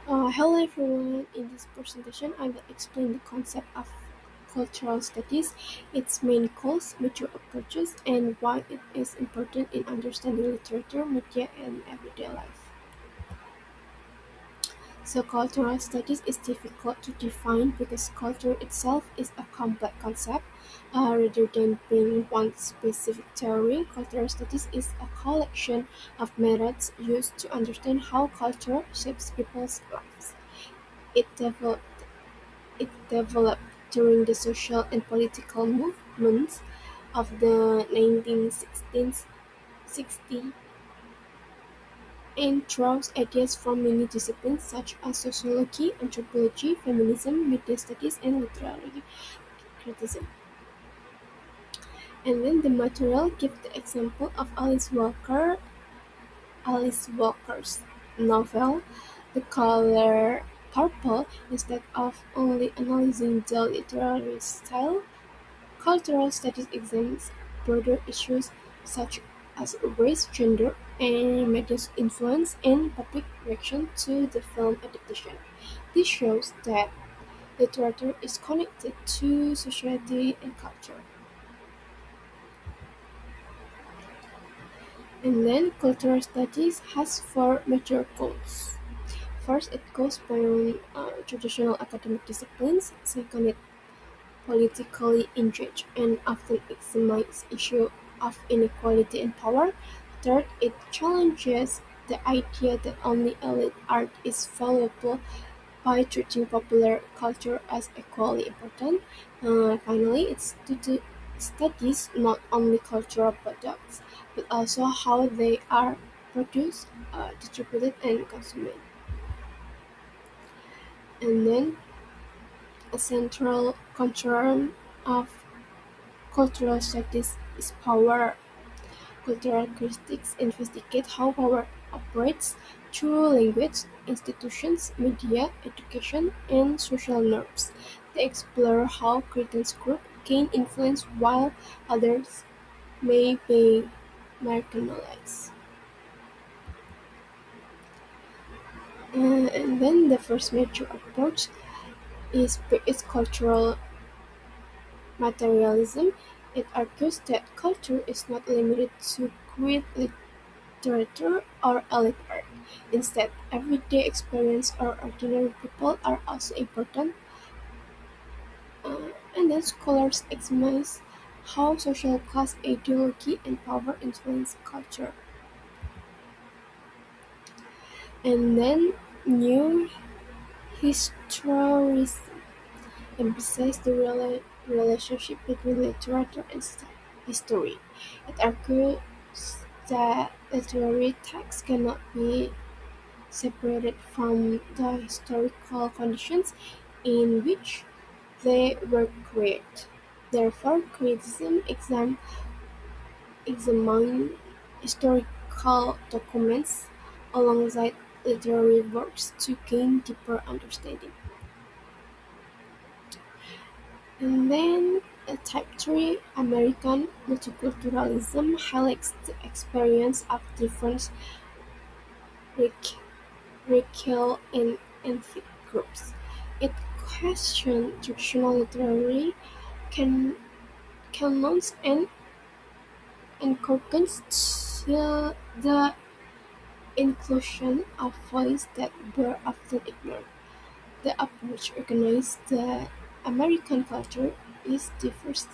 Hello everyone, in this presentation I will explain the concept of cultural studies, its main goals, mature approaches, and why it is important in understanding literature, media, and everyday life. So cultural studies is difficult to define because culture itself is a complex concept. Rather than being one specific theory, cultural studies is a collection of methods used to understand how culture shapes people's lives. It developed It developed during the social and political movements of the 1960s and draws ideas from many disciplines such as sociology, anthropology, feminism, media studies, and literary criticism. And then the material gives the example of Alice Walker's novel "The Color Purple." Instead of only analyzing the literary style, cultural studies examines broader issues such as race, gender, and media's influence and public reaction to the film adaptation. This shows that literature is connected to society and culture. And then cultural studies has four major goals. First, it goes beyond traditional academic disciplines. Second, it politically engaged and often examines issues of inequality and power. Third, it challenges the idea that only elite art is valuable by treating popular culture as equally important. Finally, studies not only cultural products but also how they are produced, distributed, and consumed. And then a central concern of cultural studies is power. Cultural critics investigate how power operates through language, institutions, media, education, and social norms. They explore how certain groups gain influence while others may be marginalized. And then the first major approach is cultural materialism. It argues that culture is not limited to great literature or elite art. Instead, everyday experience or ordinary people are also important, and then scholars examine how social class ideology and power influence culture. And then new historicism emphasizes the relationship between literature and history. It argues that literary texts cannot be separated from the historical conditions in which they were created. Therefore, criticism examines historical documents alongside literary works to gain deeper understanding. And then type 3 American multiculturalism highlights the experience of different rac- racial and ethnic groups. It questions traditional literary can canons and encourages the inclusion of voices that were often ignored. The approach recognizes that American culture is diverse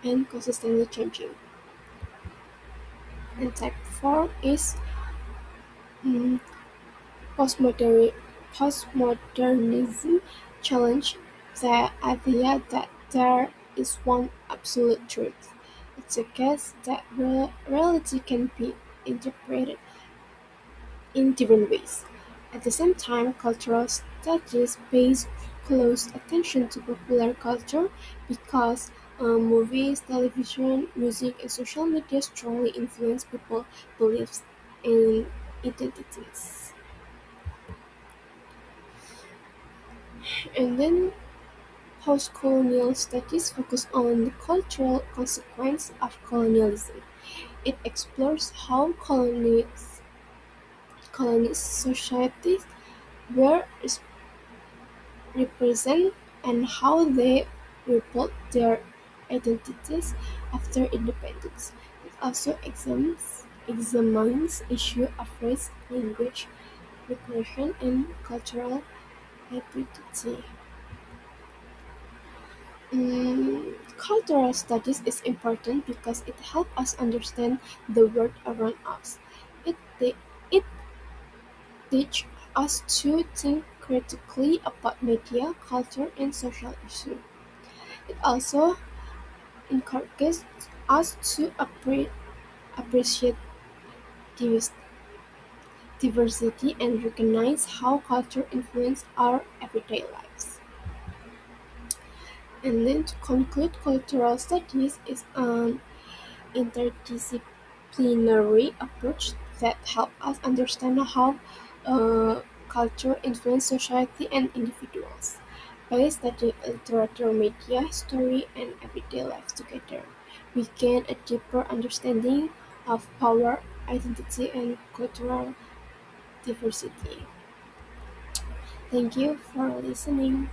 and consistently changing. And type 4 is mm, postmoderni- postmodernism challenge the idea that there is one absolute truth. It suggests that reality can be interpreted in different ways. At the same time, cultural studies pays close attention to popular culture because movies, television, music, and social media strongly influence people's beliefs and identities. And then post-colonial studies focus on the cultural consequence of colonialism. It explores how colonist societies where represent and how they rebuilt their identities after independence. It also examines issues of race, language, migration, and cultural identity. Cultural studies is important because it helps us understand the world around us. It teaches us to think critically about media, culture, and social issues. It also encourages us to appreciate divers- diversity and recognize how culture influences our everyday lives. And then to conclude, cultural studies is an interdisciplinary approach that helps us understand how culture influences society and individuals. By studying literature, media, history, and everyday life together, we gain a deeper understanding of power, identity, and cultural diversity. Thank you for listening.